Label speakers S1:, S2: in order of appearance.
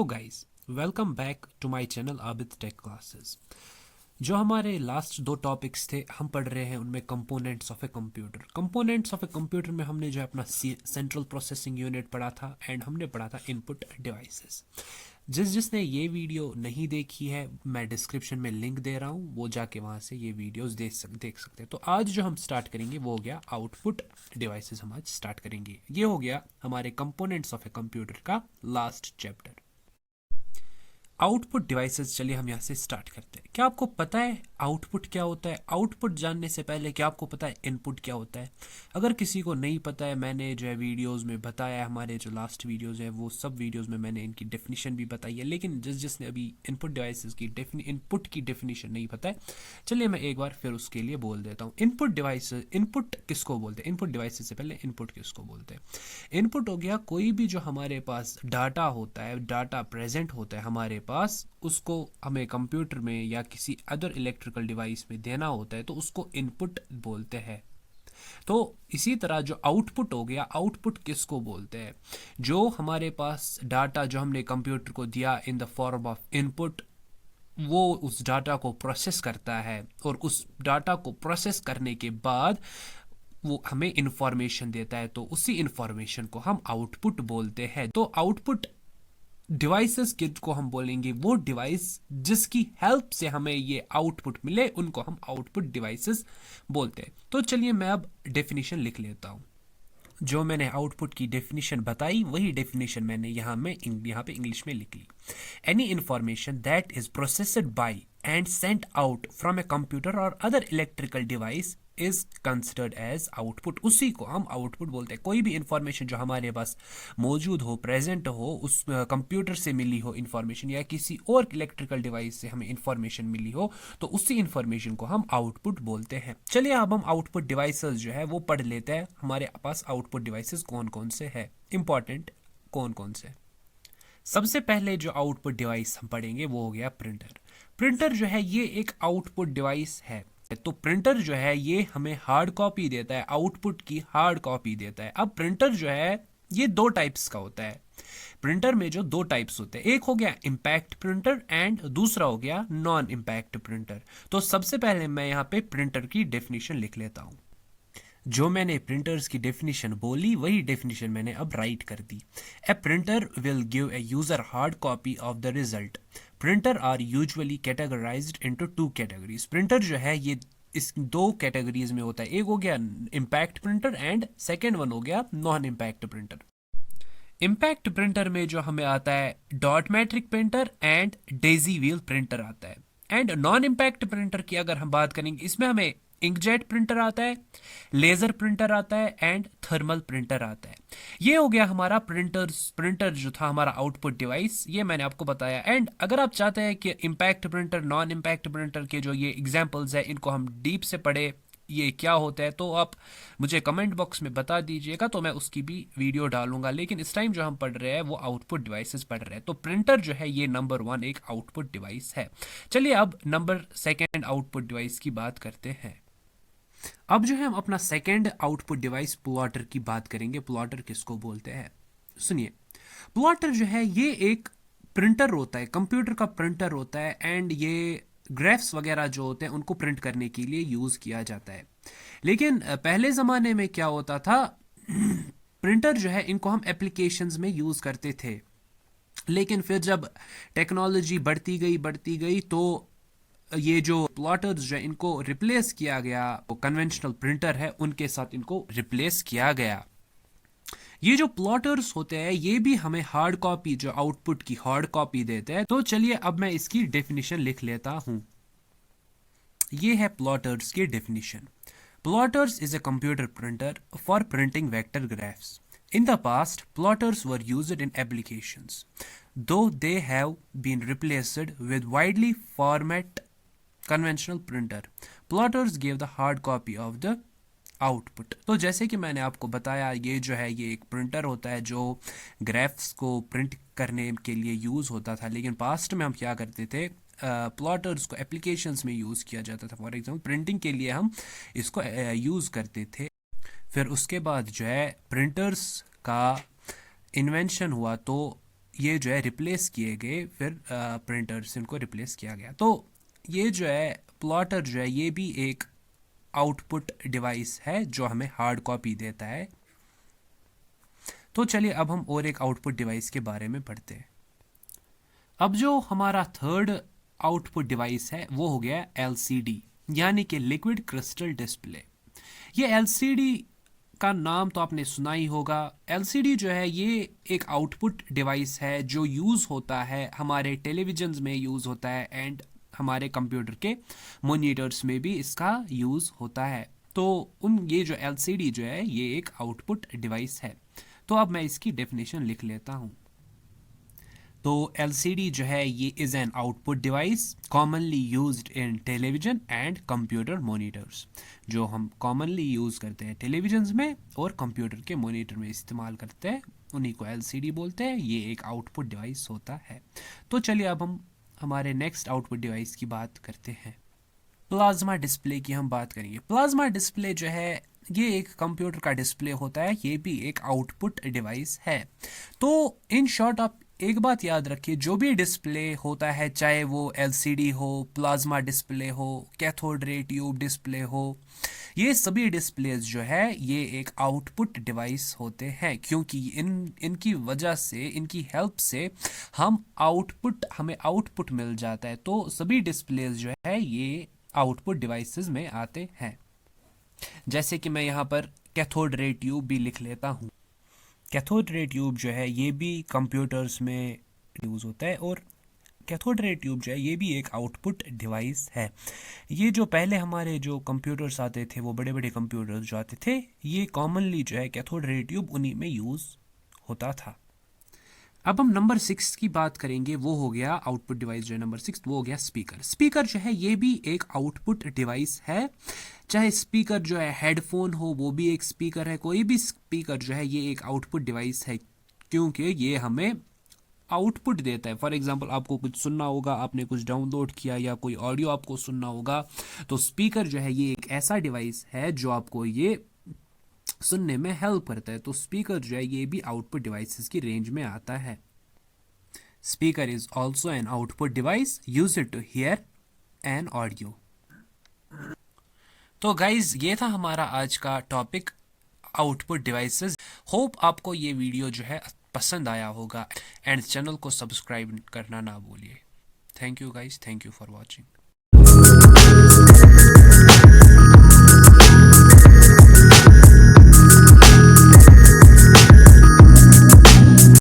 S1: Hello guys, welcome back to my channel Abid tech classes. जो हमारे last दो topics थे हम पढ़ रहे हैं उनमें components of a computer. Components of a computer में हमने जो है अपना सेंट्रल प्रोसेसिंग यूनिट पढ़ा था एंड हमने पढ़ा था इनपुट डिवाइसेस। जिसने ये वीडियो नहीं देखी है मैं डिस्क्रिप्शन में लिंक दे रहा हूँ, वो जाके वहाँ से ये वीडियोस देख सकते हैं। तो आज जो हम स्टार्ट करेंगे वो हो गया आउटपुट डिवाइसेस। हम आज स्टार्ट करेंगे, ये हो गया हमारे कंपोनेंट्स ऑफ ए कंप्यूटर का लास्ट चैप्टर आउटपुट डिवाइसेस। चलिए हम यहाँ से स्टार्ट करते हैं। क्या आपको पता है आउटपुट क्या होता है? आउटपुट जानने से पहले क्या आपको पता है इनपुट क्या होता है? अगर किसी को नहीं पता है, मैंने जो है वीडियोस में बताया है, हमारे जो लास्ट वीडियोस है वो सब वीडियोस में मैंने इनकी डेफिनेशन भी बताई है, लेकिन जिसने अभी इनपुट डिवाइसेस की इनपुट की डेफिनेशन नहीं पता है, चलिए मैं एक बार फिर उसके लिए बोल देता हूँ। इनपुट डिवाइस, इनपुट किसको बोलते हैं? इनपुट डिवाइसेस से पहले इनपुट किसको बोलते हैं? इनपुट हो गया कोई भी जो हमारे पास डाटा होता है, डाटा प्रेजेंट होता है हमारे पास, उसको हमें कंप्यूटर में या किसी अदर इलेक्ट्रिकल डिवाइस में देना होता है तो उसको इनपुट बोलते हैं। तो इसी तरह जो आउटपुट हो गया, आउटपुट किसको बोलते हैं? जो हमारे पास डाटा जो हमने कंप्यूटर को दिया in the form of input, वो उस डाटा को प्रोसेस करता है और उस डाटा को प्रोसेस करने के बाद वो हमें इंफॉर्मेशन देता है, तो उसी इंफॉर्मेशन को हम आउटपुट बोलते हैं। तो आउटपुट डिवाइसेस को हम बोलेंगे वो डिवाइस जिसकी हेल्प से हमें ये आउटपुट मिले, उनको हम आउटपुट डिवाइसेस बोलते हैं। तो चलिए मैं अब डेफिनेशन लिख लेता हूँ। जो मैंने आउटपुट की डेफिनेशन बताई वही डेफिनेशन मैंने यहाँ पे इंग्लिश में लिख ली। Any information that is processed by and sent out from a computer और other electrical device is considered as output. उसी को हम आउटपुट बोलते हैं। कोई भी इंफॉर्मेशन जो हमारे पास मौजूद हो, प्रेजेंट हो, उस कंप्यूटर से मिली हो इंफॉर्मेशन या किसी और इलेक्ट्रिकल डिवाइस से हमें इंफॉर्मेशन मिली हो, तो उसी इंफॉर्मेशन को हम आउटपुट बोलते हैं। चलिए अब हम आउटपुट डिवाइसेस जो है वो पढ़ लेते हैं। हमारे पास आउटपुट डिवाइसेस कौन कौन से हैं, इंपॉर्टेंट कौन कौन से। सबसे पहले जो आउटपुट डिवाइस हम पढ़ेंगे वो हो गया प्रिंटर। प्रिंटर जो है ये एक आउटपुट डिवाइस है। तो प्रिंटर जो है ये हमें हार्ड कॉपी देता है, आउटपुट की हार्ड कॉपी देता है। अब प्रिंटर जो है ये दो टाइप्स का होता है। प्रिंटर में जो दो टाइप्स होते हैं, एक हो गया इम्पैक्ट प्रिंटर एंड दूसरा हो गया नॉन इम्पैक्ट प्रिंटर। तो सबसे पहले मैं यहाँ पे प्रिंटर की डेफिनेशन लिख लेता हूँ। जो मैंने प्रिंटर्स की डेफिनेशन बोली वही डेफिनेशन मैंने अब राइट कर दी। A printer will give a user hard copy of the result. Printer are usually categorised into two categories. Printer जो है ये इस दो कैटेगरीज में होता है। एक हो गया impact printer and second one हो गया non impact printer. Impact printer में जो हमें आता है dot matric printer and Daisy wheel printer आता है। एंड नॉन इम्पैक्ट प्रिंटर की अगर हम बात करेंगे, इसमें हमें इंकजेट प्रिंटर आता है, लेजर प्रिंटर आता है एंड थर्मल प्रिंटर आता है। ये हो गया हमारा प्रिंटर जो था हमारा आउटपुट डिवाइस, ये मैंने आपको बताया। एंड अगर आप चाहते हैं कि impact printer non impact printer के जो ये एग्जांपल्स है इनको हम डीप से पढ़े, ये क्या होता है, तो आप मुझे कमेंट बॉक्स में बता दीजिएगा, तो मैं उसकी भी वीडियो डालूंगा। लेकिन इस टाइम जो हम पढ़ रहे हैं वो आउटपुट डिवाइसेस पढ़ रहे हैं। तो प्रिंटर जो है ये नंबर 1 एक आउटपुट डिवाइस है। चलिए अब नंबर 2 आउटपुट डिवाइस की बात करते हैं। अब जो है हम अपना सेकेंड आउटपुट डिवाइस प्लॉटर की बात करेंगे। प्लॉटर किसको बोलते हैं? सुनिए, प्लॉटर जो है ये एक प्रिंटर होता है, कंप्यूटर का प्रिंटर होता है एंड ये ग्राफ्स वगैरह जो होते हैं उनको प्रिंट करने के लिए यूज़ किया जाता है। लेकिन पहले ज़माने में क्या होता था, प्रिंटर जो है इनको हम एप्लीकेशंस में यूज़ करते थे। लेकिन फिर जब टेक्नोलॉजी बढ़ती गई तो ये जो प्लॉटर्स जो है इनको रिप्लेस किया गया, कन्वेंशनल प्रिंटर है उनके साथ इनको रिप्लेस किया गया। ये जो प्लॉटर्स होते हैं ये भी हमें हार्ड कॉपी, जो आउटपुट की हार्ड कॉपी देते हैं। तो चलिए अब मैं इसकी डेफिनेशन लिख लेता हूं। ये है प्लॉटर्स की definition. Plotters is a computer printer for printing vector graphs. In the past, plotters were used in applications, though they have been replaced with widely format conventional printer. Plotters gave the hard copy of the output. तो जैसे कि मैंने आपको बताया, ये जो है ये एक प्रिंटर होता है जो ग्राफ्स को प्रिंट करने के लिए यूज़ होता था। लेकिन पास्ट में हम क्या करते थे, प्लॉटर्स को एप्लीकेशंस में यूज़ किया जाता था। फॉर एग्जांपल प्रिंटिंग के लिए हम इसको यूज़ करते थे। फिर उसके बाद जो है प्रिंटर्स का इन्वेंशन हुआ, तो ये जो है रिप्लेस किए गए, फिर प्रिंटर से इनको रिप्लेस किया गया। तो ये जो है प्लॉटर जो है ये भी एक आउटपुट डिवाइस है जो हमें हार्ड कॉपी देता है। तो चलिए अब हम और एक आउटपुट डिवाइस के बारे में पढ़ते हैं। अब जो हमारा थर्ड आउटपुट डिवाइस है वो हो गया एलसीडी, यानी कि लिक्विड क्रिस्टल डिस्प्ले। ये एलसीडी का नाम तो आपने सुना ही होगा। एलसीडी जो है ये एक आउटपुट डिवाइस है जो यूज़ होता है हमारे टेलीविजन्स में यूज़ होता है एंड हमारे कंप्यूटर के मॉनिटर्स में भी इसका यूज़ होता है। तो ये जो एलसीडी जो है ये एक आउटपुट डिवाइस है। तो अब मैं इसकी डेफिनेशन लिख लेता हूँ। तो एलसीडी जो है ये is an output device commonly used in television and computer monitors. जो हम कॉमनली यूज़ करते हैं टेलीविजन में और कंप्यूटर के मॉनिटर में इस्तेमाल करते हैं, उन्हीं को एलसीडी बोलते हैं। ये एक आउटपुट डिवाइस होता है। तो चलिए अब हम हमारे नेक्स्ट आउटपुट डिवाइस की बात करते हैं। प्लाज्मा डिस्प्ले की हम बात करेंगे। प्लाज्मा डिस्प्ले जो है ये एक कंप्यूटर का डिस्प्ले होता है, ये भी एक आउटपुट डिवाइस है। तो इन शॉर्ट आप एक बात याद रखिए, जो भी डिस्प्ले होता है चाहे वो एलसीडी हो, प्लाज्मा डिस्प्ले हो, कैथोड रे ट्यूब डिस्प्ले हो, ये सभी डिस्प्लेज जो है ये एक आउटपुट डिवाइस होते हैं, क्योंकि इनकी वजह से, इनकी हेल्प से हमें आउटपुट मिल जाता है। तो सभी डिस्प्लेज जो है ये आउटपुट डिवाइसेस में आते हैं। जैसे कि मैं यहाँ पर कैथोड रे ट्यूब भी लिख लेता हूँ। कैथोड रे ट्यूब जो है ये भी कंप्यूटर्स में यूज़ होता है और कैथोड रे ट्यूब जो है ये भी एक आउटपुट डिवाइस है। ये जो पहले हमारे जो कंप्यूटर्स आते थे, वो बड़े बड़े कंप्यूटर्स जो आते थे, ये कॉमनली जो है कैथोड रे ट्यूब उन्हीं में यूज़ होता था। अब हम नंबर 6 की बात करेंगे। वो हो गया आउटपुट डिवाइस जो है नंबर 6, वो हो गया स्पीकर। स्पीकर जो है ये भी एक आउटपुट डिवाइस है। चाहे स्पीकर जो है हेडफोन हो वो भी एक स्पीकर है, कोई भी स्पीकर जो है ये एक आउटपुट डिवाइस है, क्योंकि ये हमें आउटपुट देता है। फॉर एग्जांपल आपको कुछ सुनना होगा, आपने कुछ डाउनलोड किया या कोई ऑडियो आपको सुनना होगा, तो स्पीकर जो है ये एक ऐसा डिवाइस है जो आपको ये सुनने में हेल्प करता है। तो स्पीकर जो है ये भी आउटपुट डिवाइसेस की रेंज में आता है। Speaker is also an output device used to hear an audio. तो गाइज ये था हमारा आज का टॉपिक आउटपुट डिवाइसेस। होप आपको ये वीडियो जो है पसंद आया होगा एंड चैनल को सब्सक्राइब करना ना भूलिए। Thank you guys, thank you for watching.